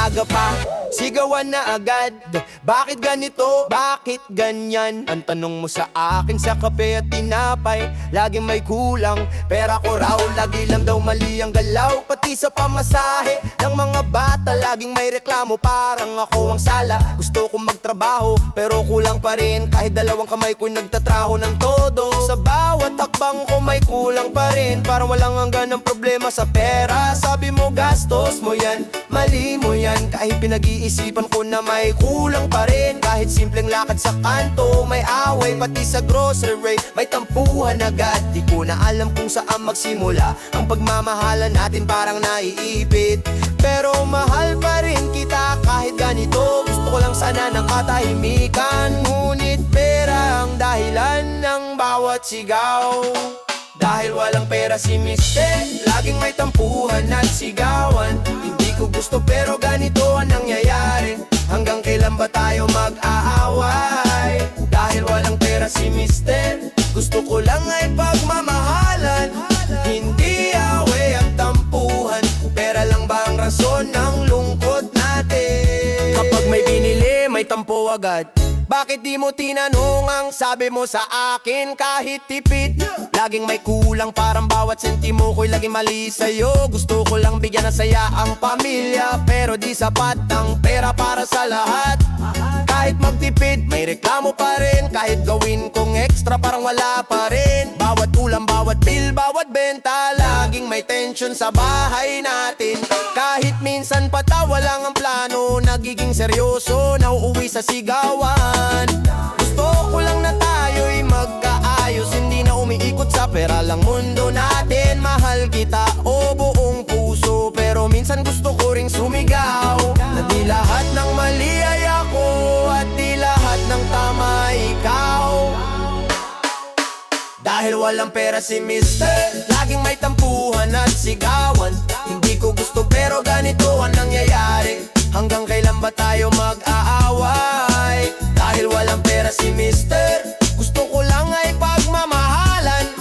maaga pa, sigawan na agad. Bakit ganito? Bakit ganyan? Ang tanong mo sa akin sa kape at tinapay, laging may kulang. Pera ko raw, lagi lang daw mali ang galaw. Pati sa pamasahe ng mga bata, laging may reklamo, parang ako ang sala. Gusto kong magtrabaho, pero kulang pa rin. Kahit dalawang kamay ko'y nagtatraho ng todo. Sa bawat hakbang ko may kulang pa rin. Parang walang hanggan ng problema sa pera. Sabi mo gastos mo yan, mali mo yan. Kahit pinag-iisipan ko na may kulang pa rin. Kahit simpleng lakad sa kanto, may away. Pati sa grocery, may tampuhan agad. Di ko na alam kung saan magsimula. Ang pagmamahalan natin parang naiipit, pero mahal pa rin kita kahit ganito. Gusto ko lang sana ng katahimikan, ngunit pera ang dahilan ng bawat sigaw. Dahil walang pera si Mister, laging may tampuhan at sigawan. Hindi ko gusto pero ganito ang nangyayari. Hanggang kailan ba tayo mag-aaway? Dahil walang pera si Mister, gusto ko lang ay pagmamahalan, hindi away at tampuhan. Pera lang ba ang rason ng lungkot natin? Kapag may binili, may tampo agad. Bakit di mo tinanong ang sabi mo sa akin kahit tipid? Laging may kulang, parang bawat sentimo ko'y laging mali sa'yo. Gusto ko lang bigyan ng saya ang pamilya, pero di sapat ang pera para sa lahat. Kahit magtipid, may reklamo pa rin. Kahit gawin kong extra, parang wala pa rin. Bawat ulam, bawat bill, bawat benta, laging may tension sa bahay natin. Kahit minsan patawa lang ang plano, nagiging seryoso, nauuwi sa sigawan. Gusto ko lang na tayo'y magkaayos, hindi na umiikot sa pera lang mundo natin. Mahal kita o buong puso, pero minsan gusto ko ring sumigaw. Na di lahat ng mali ay ako, at di lahat ng tama ikaw. Dahil walang pera si Mister, laging may tampuhan at sigawan. Hindi ko gusto pero ganito ang nangyayari. Hanggang kailan ba tayo mag-aaway? Dahil walang pera si Mister, gusto ko lang ay pagmamahalan,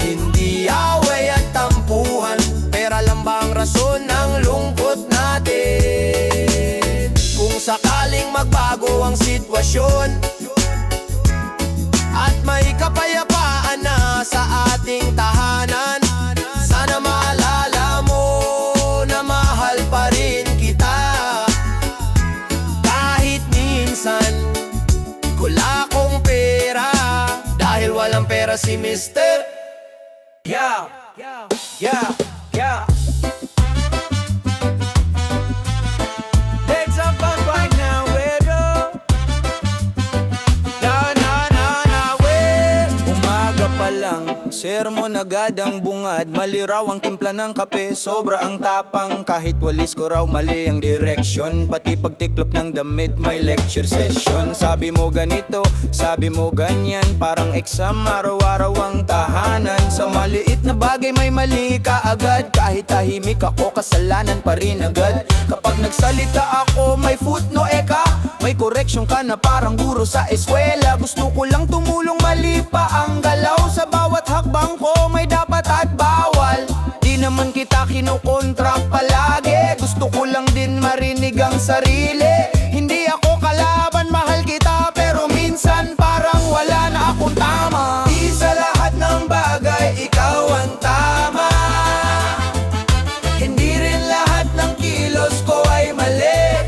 hindi away at tampuhan. Pera lang ba ang rason ng lungkot natin? Kung sakaling magbago ang sitwasyon at may kapayapaan na sa ating tahanan, sana maalala mo na mahal pa rin kita. Kahit minsan wala akong pera, dahil walang pera si Mister. Yeah, yeah, yeah. Let's up and right now, wedo. Umaga pa lang, sermon agad ang bungad. Mali raw ang timpla ng kape, sobra ang tapang. Kahit walis ko raw mali ang direksyon, pati pagtiklop ng damit may lecture session. Sabi mo ganito, sabi mo ganyan, parang exam araw-araw ang tahanan. Sa maliit na bagay may mali ka agad, kahit tahimik ako kasalanan pa rin agad. Kapag nagsalita ako may footnote ka, may correction ka na parang guro sa eskwela. Gusto ko lang tumulong, mali pa ang galaw. Sa bawat hakbang ko may dapat at bawal. Di naman kita kinukontra palagi, gusto ko lang din marinig ang sarili. Hindi ako kalaban, mahal kita, pero minsan parang wala na akong tama. Di sa lahat ng bagay ikaw ang tama, hindi rin lahat ng kilos ko ay mali.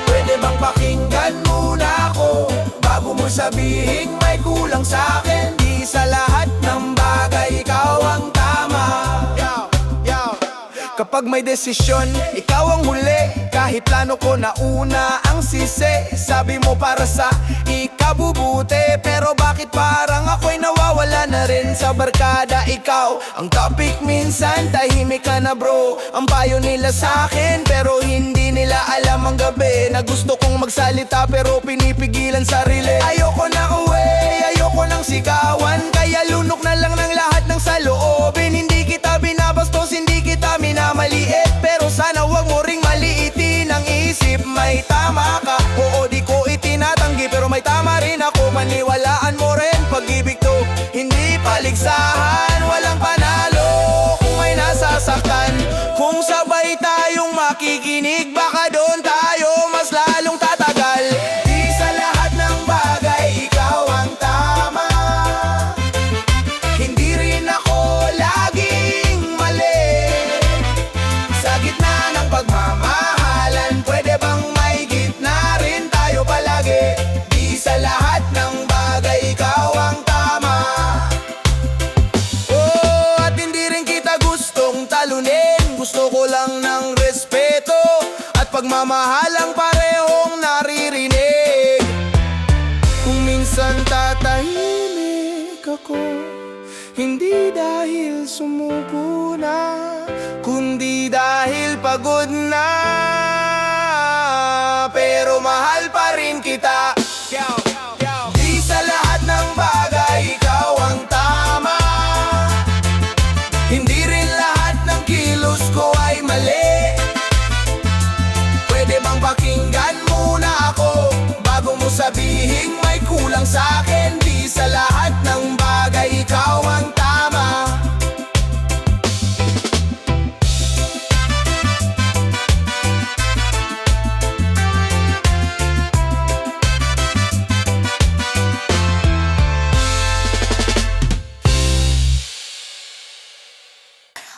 Pwede bang pakinggan muna ako bago mo sabihin may kulang sa akin? Di sa lahat ng bagay ikaw ang tama. Kapag may desisyon, ikaw ang huli. Kahit plano ko na una ang sisi. Sabi mo para sa ikabubuti, pero bakit parang ako'y nawawala na rin sa barkada? Ikaw ang topic minsan, tahimik ka na bro. Ang payo nila sa akin, pero hindi nila alam ang gabi na gusto kong magsalita pero pinipigilan sarili. Ayoko na uwi, ayoko nang sigawan, kaya lunok na lang ng lahat ng saloobin. Hindi kita binabastos, hindi kita minamaliit, pero sana wag mo ring maliitin ang isip. May tama ka, oo di ko itinatanggi, pero may tama rin ako. Maniwalaan mo rin, pag-ibig to hindi paligsahan. Walang panalo kung may nasasaktan, kung sabay tayong makikinig, baka doon tayo mas lalong tatagal. Di sa lahat ng bagay ikaw ang tama, hindi rin ako laging mali. Sa gitna ng pagmamahalan, pwede bang may gitna rin tayo palagi? Di sa lahat ng bagay ikaw ang tama. Oh, at hindi rin kita gustong talunin. Gusto ko lang ng respeto at pagmamahalang parehong naririnig. Kung minsan tatahimik ako, hindi dahil sumuko na, kundi dahil pagod na. Pero mahal pa rin kita. Di sa lahat ng bagay ikaw ang tama, hindi rin lahat ng kilos ko ay mali. Pwede bang pakinggan muna ako bago mo sabihing may kulang sa akin? Di sa lahat ng bagay ikaw ang tama.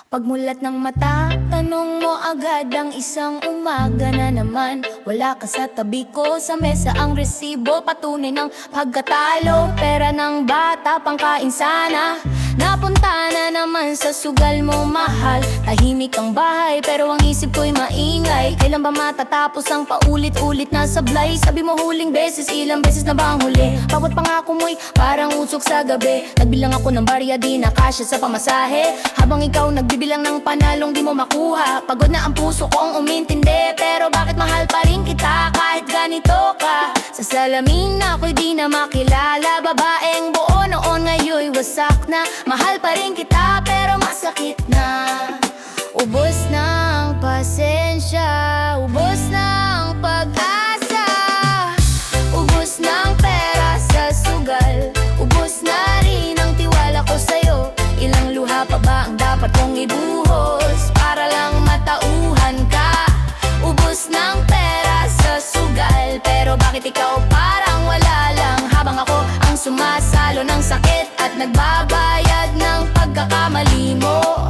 Pagmulat ng mata, tanong mo agad ang isang umaga na naman. Wala ka sa tabi ko, sa mesa ang resibo, patunay ng pagkatalo. Pera ng bata, pangkain sana, napunta na naman sa sugal mo mahal. Tahimik ang bahay, pero ang isip ko'y maingay. Kailan ba matatapos ang paulit-ulit na sablay? Sabi mo huling beses, ilang beses na ba ang huli? Bawat pangako mo'y parang usok sa gabi. Nagbilang ako ng barya, di na kasya sa pamasahe, habang ikaw nagbibilang ng panalong di mo makuha. Pagod na ang puso kong umintindi, pero bakit mahal pa rin kita kahit ganito ka? Sa salamin ako'y di na makilala, babaeng buo noon ngayon'y wasak na. Mahal pa rin kita pero masakit na. Ubos na ang pasensya, ubos na ang pag-asa, ubos na ang pera sa sugal, ubos na rin ang tiwala ko sa'yo. Ilang luha pa ba ang dapat kong ibuhos para lang matauhan ka? Ubos na ang pera sa sugal, pero bakit ikaw parang wala lang, habang ako ang sumasalo ng sakit at nagbabayad ng pagkakamali mo.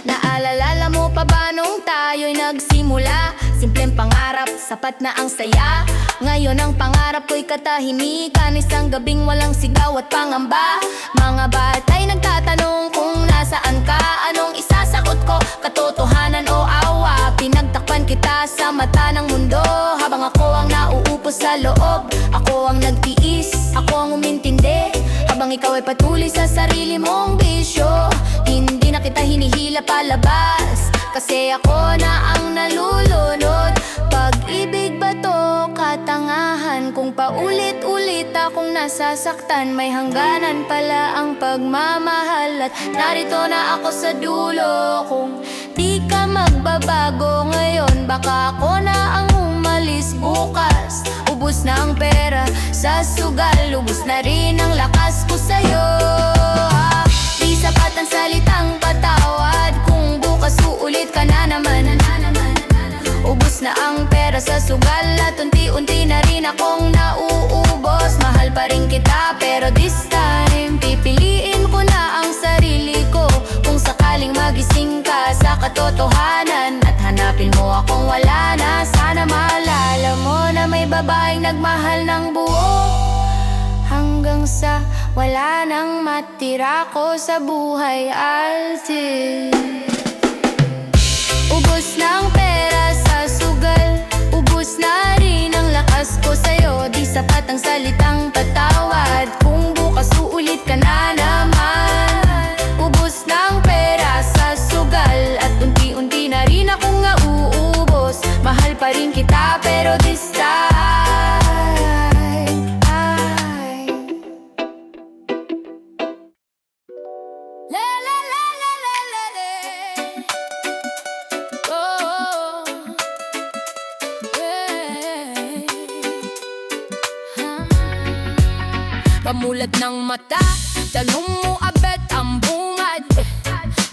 Naalala mo pa ba nung tayo'y nagsimula? Simpleng pangarap, sapat na ang saya. Ngayon ang pangarap ko'y katahimikan, isang gabing walang sigaw at pangamba. Mga bata'y nagtatanong kung nasaan ka, anong isasakot ko, katotohanan o awa? Pinagtakpan kita sa mata ng mundo, habang ako ang nauupos sa loob. Ako ang nagtiis, ako ang umintindi, habang ikaw ay patuloy sa sarili mong bisyo. Hindi na kita hinihila palabas, kasi ako na ang nalulunod. Pag-ibig ba to katangahan? Kung paulit-ulit akong nasasaktan, may hangganan pala ang pagmamahal. At narito na ako sa dulo. Kung di ka magbabago ngayon, baka ako na ang umalis bukas. Ubus na ang pera sa sugal, ubus na rin ang lakas ko sa'yo. Di sapat ang salitang patawad kung bukas uulit ka na naman. Ubus na ang pera sa sugal at unti-unti na rin akong nauubos. Mahal pa rin kita pero this time pipiliin ko na ang sarili ko. Kung sakaling magising ka sa katotohanan at hanapin mo akong wala na, sana maalala mo na may babaeng nagmahal ng buo, hanggang sa wala nang matira ko sa buhay. Altin, ubos na ang pera sa sugal, ubos na rin ang lakas ko sa'yo. Di sapat ang salitang patawad kung bukas uulit ka na naman. Ubos na ang pera sa sugal at unti-unti na rin akong nauubos. Mahal pa rin kita pero this time la la la la la la la. Oh, yeah. Pamulat ng mata, tanong mo abet ang bungad.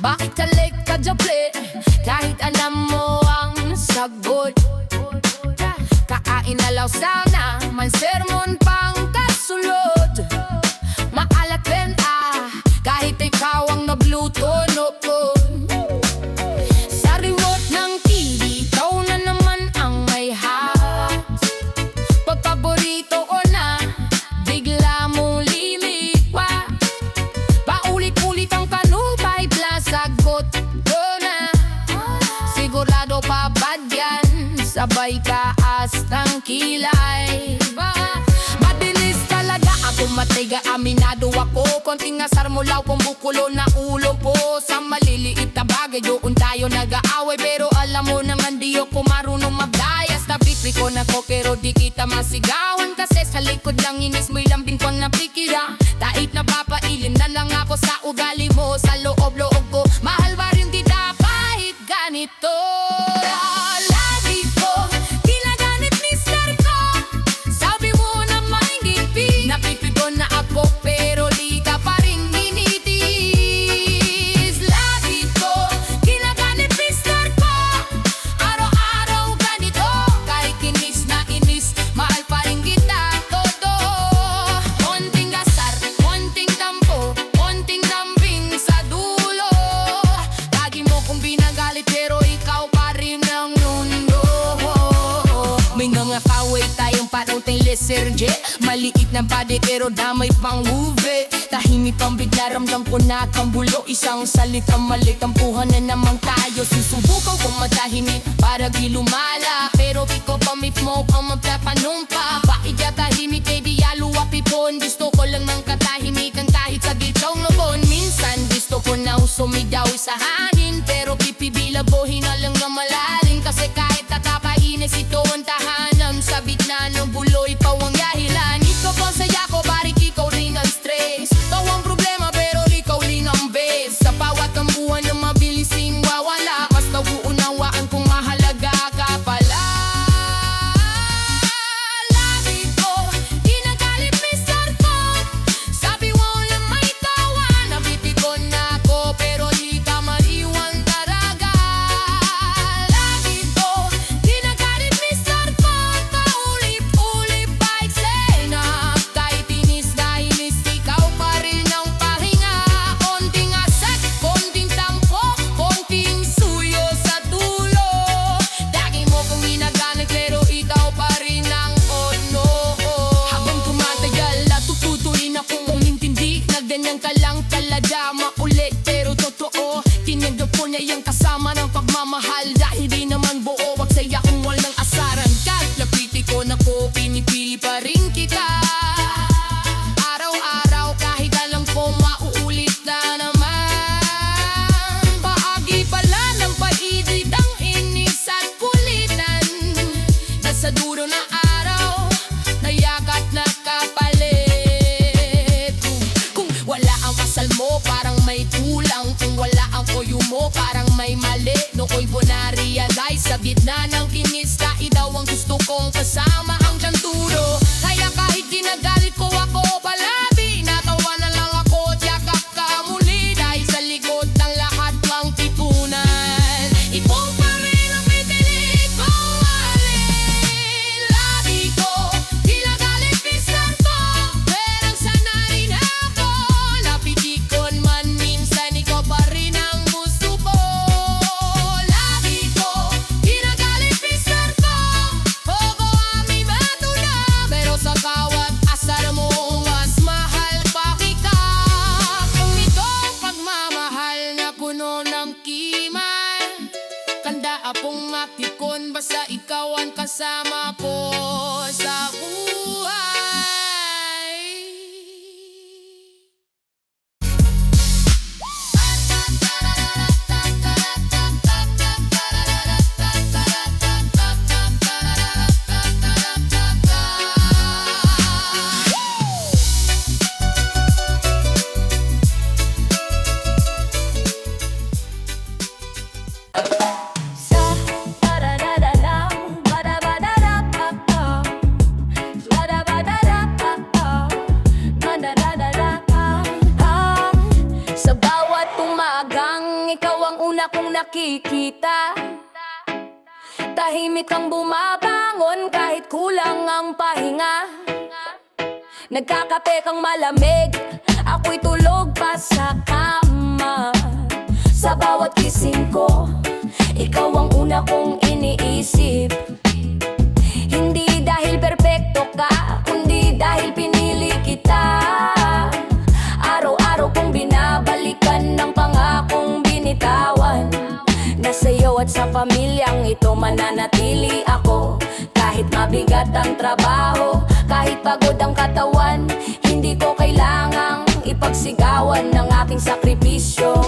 Bakit ka late ka dyaple? Kahit alam mo ang sagot. Kakain na lang sana, man sermon pang kasulod. Maalat din kahit ikaw ang nagluto noon. Sa remote ng TV, ikaw na naman ang may hat. Pagpaborito ko na, bigla mong liliwa. Paulit-ulit ang kanupay, sagot ko na. Sigurado pa ba yan? Sabay kaas ng kilay. Madilis talaga ako matiga, aminado ako. Konting asar mula kung bukulo na ulo po. Sa maliliit na bagay doon tayo nag-aaway. Pero alam mo naman di ako marunong magdayas. Nabitri ko na ko pero di kita masigawan. Kasi sa likod lang inis mo'y lambing ko na pikira. Tait na papailin na lang ako sa ugali mo. Sa loob-loob ko, mahal ba rin di dapat ganito? Lagi ko ginaganit mister ko. Sabi mo na may ngipin. Napipigo na ako pero di ka pa rin ginitis. Lagi ko ginaganit mister ko. Araw-araw ganito. Kahit kinis na inis, mahal pa rin kita. Todo konting asar, konting tampo, konting lambing sa dulo. Lagi mo kong binagalit pero ikaw pa rin ang mundo. May mga kaway tayong paruting leserje. Maliit ng pade pero damay pang uve. Tahimik pang bigla ramdam ko na kambulo. Isang salita mali, tampuhan na naman tayo. Susubukan kong matahimik para di lumala. Pero ikaw pa mismo ang magpapanumpa. Bakit ya tahimik kay di yaluwa pipon? Gusto ko lang ng katahimikan kahit sa gitong lubon. Minsan gusto ko na sumigaw sa hangin. Pero pipibilabohin na lang na malalim. Kasi kahit nakakainis ito ang tahanan. Sa bitna ng buloy pawang dahilan. Ikaw pang saya ko, barik ikaw rin ang stress. Ikaw ang problema pero ikaw rin ang best. Sa bawat kambuhan na mabilising wawala. Mas nauunawaan kung mahalaga ka pala. Lagi ko ginagalit mister ko. Sabi mo na may tawa. Nabitigon na ako pero di ka maiwan talaga. Lagi ko ginagalit mister ko. Paulit-ulit pa eksena. Kahit inis na inis, ikaw pa rin ang pahinga. Konting asat, konting tampo, konting suyo sa dulo. Lagi mo kong ginagalit pero ikaw pa rin ang ono. Habang tumatagal, natututuin akong umintindi na ganyan ka lang talaga, makulit pero totoo. Tinanggap ko na yung kasama ng pagmamahal. Dahil di naman buo, wag saya kung walang asaran ka. Lapiti ko na ko, pinipili pa rin kita. Araw-araw kahit alam ko mauulit na naman. Paagi pala ng pag-ibig ang inis at kulitan. Nasa dulo na araw, nayagat na kapalit. Kung wala ang kasal mo, parang may kulang. Kung wala ang koyo mo, parang may mali. Nooy mo na-realize sa gitna ng kinis, daw ang gusto kong kasama ang tiyanturo. Kaya kahit ginagalit ko ako palabi, natawa na lang ako, tiyakap ka muli. Dahil sa likod ng lahat lang tipunan, ikaw pa rin ang may tinig ko alin. Lagi ko ginagalit mister ko, pero sana rin ako. Napitikon man minsan, ikaw pa rin ang gusto ko. Lagi ko ginagalit mister ko. Ogo ami matuna, pero sa bawat asar mo mas mahal pa kita. Kung ito pagmamahal na puno ng kiman, kanda apong makikon, basta ikaw ang kasama ko sa buhay. Sa Tahimik kang bumabangon kahit kulang ang pahinga. Nagkakape kang malamig, ako'y tulog pa sa kama. Sa bawat gising ko, ikaw ang una kong iniisip. Hindi dahil perpekto ka, kundi dahil pinili kita. Araw-araw kong binabalikan ng pangakong binitawan. Sa'yo at sa pamilyang ito mananatili ako. Kahit mabigat ang trabaho, kahit pagod ang katawan, hindi ko kailangang ipagsigawan ng aking sakripisyo.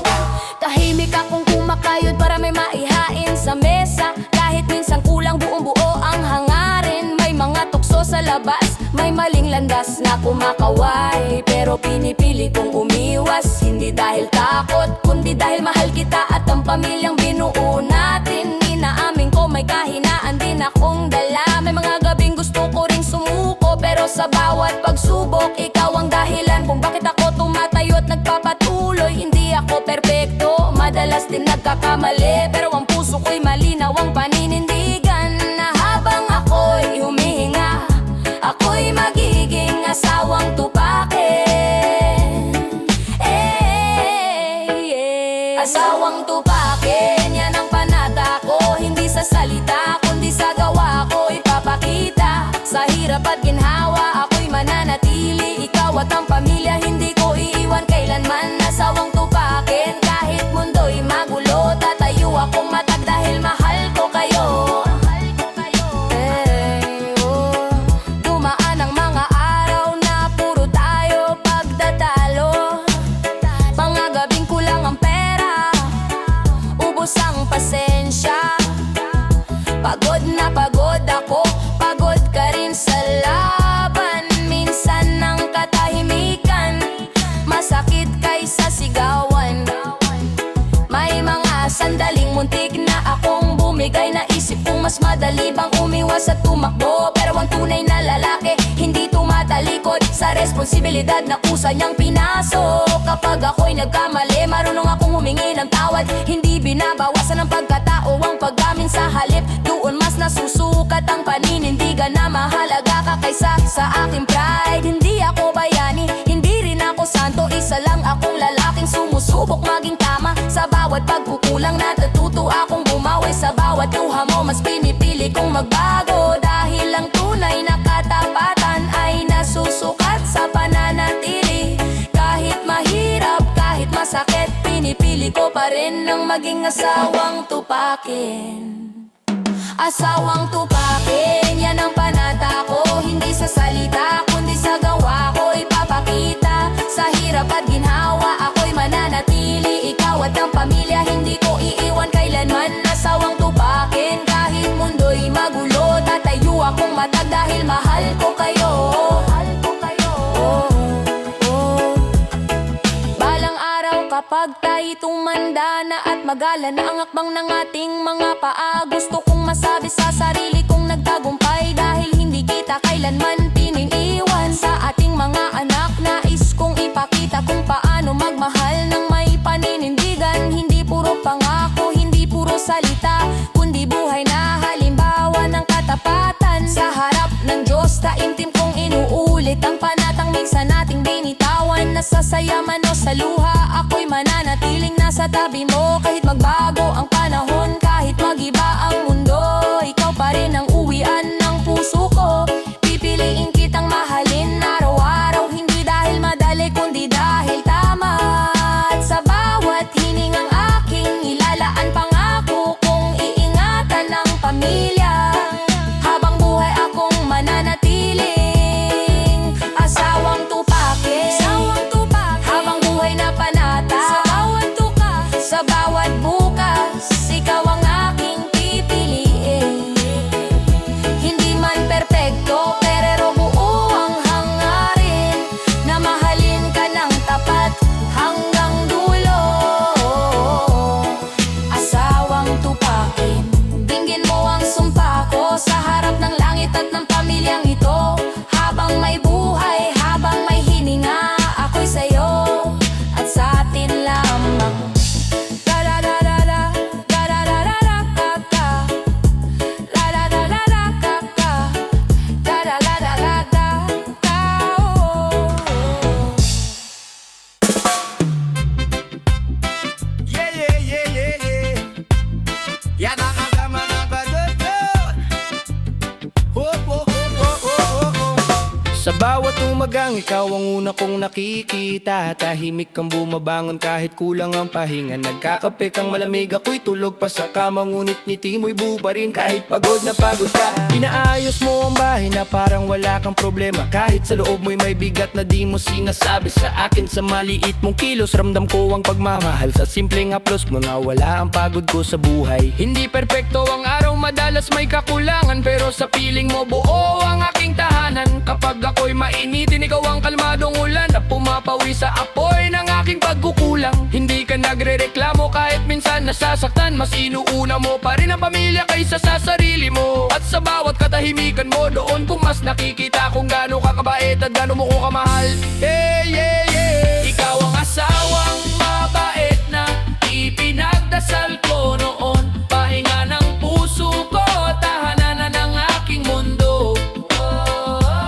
Tahimik akong kumakayod para may maihain sa mesa. Kahit minsan kulang buong buo ang hangarin. May mga tukso sa labas, may maling landas na kumakaway. Pero pinipili kong umiwas, hindi dahil takot, kundi dahil mahal kita at ang pamilyang binuo natin. Inaamin ko may kahinaan din akong dala. May mga gabing gusto ko ring sumuko, pero sa bawat pagsubok, ikaw ang dahilan kung bakit ako tumatayo at nagpapatuloy. Hindi ako perpekto, madalas din nagkakamali, pero ang puso ko'y malinaw ang paninindigan. Na habang ako'y humihinga, ako'y magiging asawang tupakin. Asawang tupakin, yan ang panata ko. Hindi sa salita, kundi sa gawa ko ipapakita. Sa hirap at ginhawa, ako'y mananatili. Ikaw at ang pamilya, hindi ko iiwan kailanman. Asawang tupakin, kahit mundo'y magulo, tatayo akong matag dahil mahal ko kayo. Dumaan ang mga araw na puro tayo pagtatalo. Mga gabing kulang ang pera, ubos ang pasensya. Pagod na pagod ako, pagod ka rin sa laban. Minsan ang katahimikan, masakit kaysa sigawan. May mga sandaling muntik na akong bumigay. Naisip kong mas madali bang umiwas at tumakbo. Pero ang tunay na lalaki, hindi tumatalikod sa responsibilidad na kusa niyang pinasok. Kapag ako'y nagkamali, marunong akong humingi ng tawad. Hindi binabawasan ang pagkatao, ang paggamin sa halip. Doon mas nasusukat ang paninindigan na mahalaga ka kaysa sa aking pride. Hindi ako bayani, hindi rin ako santo. Isa lang akong lalaking sumusubok maging tama. Sa bawat pagkukulang natututo akong bumawi. Sa bawat luha mo mas pinipili kong magbago. Dahil ang tunay na katapatan ay nasusukat sa pananatili. Kahit mahirap, kahit masakit, pinipili ko pa rin ng maging asawang tupakin. Asawang tupakin, yan ang panata ko. Hindi sa salita, kundi sa gawa ko ipapakita. Sa hirap at ginhawa, ako'y mananatili. Ikaw at ang pamilya, hindi ko iiwan kailanman. Asawang tupakin, kahit mundo'y magulo, tatayo akong matag dahil mahal ko kayo. Balang araw kapag tayo tumanda na at magala na ang akbang ng ating mga paa, gusto kong masabi sa sarili kong nagtagumpay dahil hindi kita kailanman pininiwan. Sa ating mga anak, nais kong ipakita kung paano magmahal ng may paninindigan. Hindi puro pangako, hindi puro salita, kundi buhay na halimbawa ng katapatan. Sa harap ng Diyos, taimtim kong inuulit ang panatang minsan nating binitawan. Nasasaya man o sa luha, ako'y mananatiling nasa tabi mo. Kahit magbago ang panahon, kahit magiba ang mundo, ikaw pa rin ang uwian ng puso ko. Pipiliin kitang mahalin araw-araw, hindi dahil madali kundi dahil tama. At sa bawat hiningang aking ilalaan, pangako kong iingatan ang pamilya. Habang buhay akong mananatiling asawang tupakin. Habang buhay na panata, sa bawat bukas, ikaw Sa bawat umagang ikaw ang una kong nakikita. Tahimik kang bumabangon kahit kulang ang pahinga. Nagkakape kang malamig, ako'y tulog pa sa kama. Ngunit ngiti mo'y buo pa rin kahit pagod na pagod ka. Inaayos mo ang bahay na parang wala kang problema. Kahit sa loob mo'y may bigat na di mo sinasabi sa akin. Sa maliit mong kilos ramdam ko ang pagmamahal. Sa simpleng haplos mo na wala ang pagod ko sa buhay. Hindi perpekto ang araw, madalas may kakulangan. Pero sa piling mo buo ang aking tahanan. Kapag ako'y mainitin, ikaw ang kalmadong ulan na pumapawi sa apoy ng aking pagkukulang. Hindi ka nagre-reklamo kahit minsan nasasaktan. Mas inuuna mo pa rin ang pamilya kaysa sa sarili mo. At sa bawat katahimikan mo, doon kung mas nakikita kung gaano ka kabait at gaano mo ko kamahal. Yeah, yeah, yeah. Ikaw ang asawang mabait na ipinagdasal ko noon. Pahinga ng puso ko, tahanan na ng aking mundo.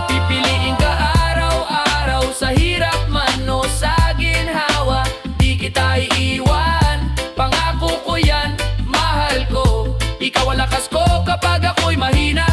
Pipiliin ka araw-araw sa hirap man o sa ginhawa. Di kita iiwan, pangako ko yan, mahal ko. Ikaw ang lakas ko kapag ako'y mahina.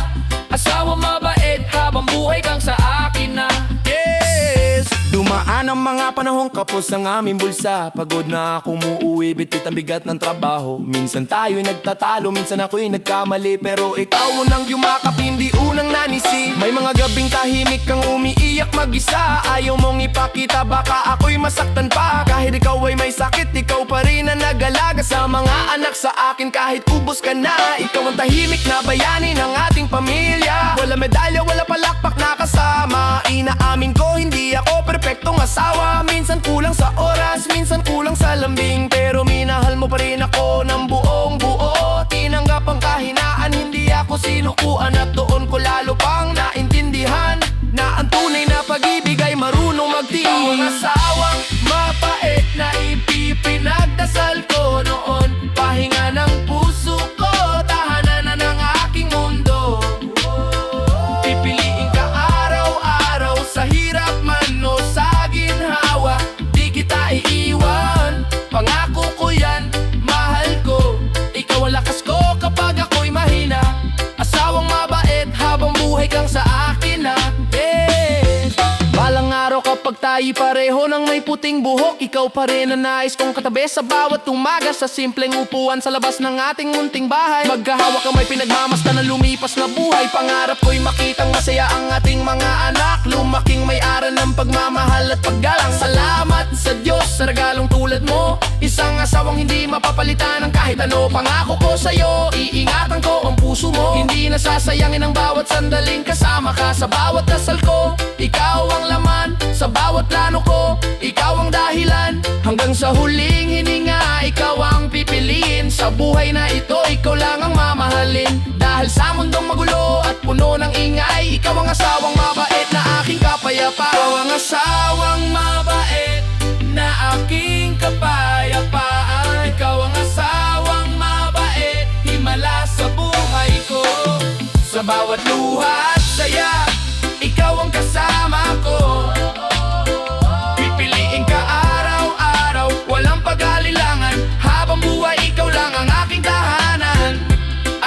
Asawa mabait habang buhay kang sa akin na. Yes! Dumaan ang mga panahong kapos ang aming bulsa. Pagod na akong muuwi, bitit ang bigat ng trabaho. Minsan tayo'y nagtatalo, minsan ako'y nagkamali. Pero ikaw unang yumakap, hindi unang nanisi. May mga gabing tahimik kang umiiyak mag-isa. Ayaw mong ipakita, baka ako'y masaktan pa. Kahit ikaw ay may sakit, ikaw pa rin ang nag-alaga sa mga anak sa akin. Kahit ubos ka na, ikaw ang tahimik na bayani ng ating pamilya. Wala medalya, wala palakpak na kasama. Inaamin ko, hindi ako perfectong asawa. Minsan kulang sa oras, minsan kulang sa lambing. Pero minahal mo pa rin ako ng buong buo. Tinanggap ang kahinaan, hindi ako sinukuan. At doon ko lalo pang naintindihan na ang tunay na pag-ibig ay marunong magtiis. Ikaw ang asawang mapait na ipinagdasal ko noon. Pahinga ng puso ko, tahanan na ng aking mundo. Pipiliin ka araw-araw sa hirap man o sa ginhawa. Di kita iiwan, pangako ko yan, mahal ko. Ikaw ang lakas ko kapag ako'y mahina. Asawang mabait habang buhay kang sa akin na. Yes! Balang araw kapag tayo pareho ng may puting buhok, ikaw pa rin ang nais kong katabi sa bawat umaga. Sa simpleng upuan sa labas ng ating munting bahay, magkahawak ang may pinagmamasdan ng lumipas na buhay. Pangarap ko'y makitang masaya ang ating mga anak. Lumaking may aral ng pagmamahal at paggalang. Salamat sa Diyos sa regalong tulad mo. Isang asawang hindi mapapalitan ng kahit ano. Pangako ko sa'yo, iingatan ko ang puso mo. Hindi nasasayangin ang bawat sandaling kasama ka. Sa bawat dasal ko, ikaw ang laman. Sa bawat plano ko, ikaw ang dahilan. Hanggang sa huling hininga, ikaw ang pipiliin. Sa buhay na ito, ikaw lang ang mamahalin. Dahil sa mundong magulo at puno ng ingay, ikaw ang asawang mabait na aking kapayapaan. Ikaw ang asawang mabait na aking kapayapaan. Ikaw ang asawang mabait, himala sa buhay ko. Sa bawat luha at saya, ikaw ang kasama ko. Pipiliin ka araw-araw, walang pag-alilangan. Habang buhay, ikaw lang ang aking tahanan.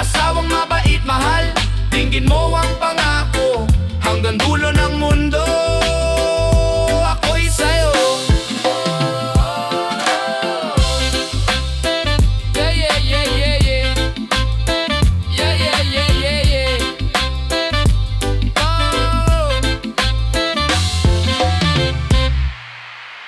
Asawang mabait, mahal, tingin mo ang pangako hanggang dulo ng mundo.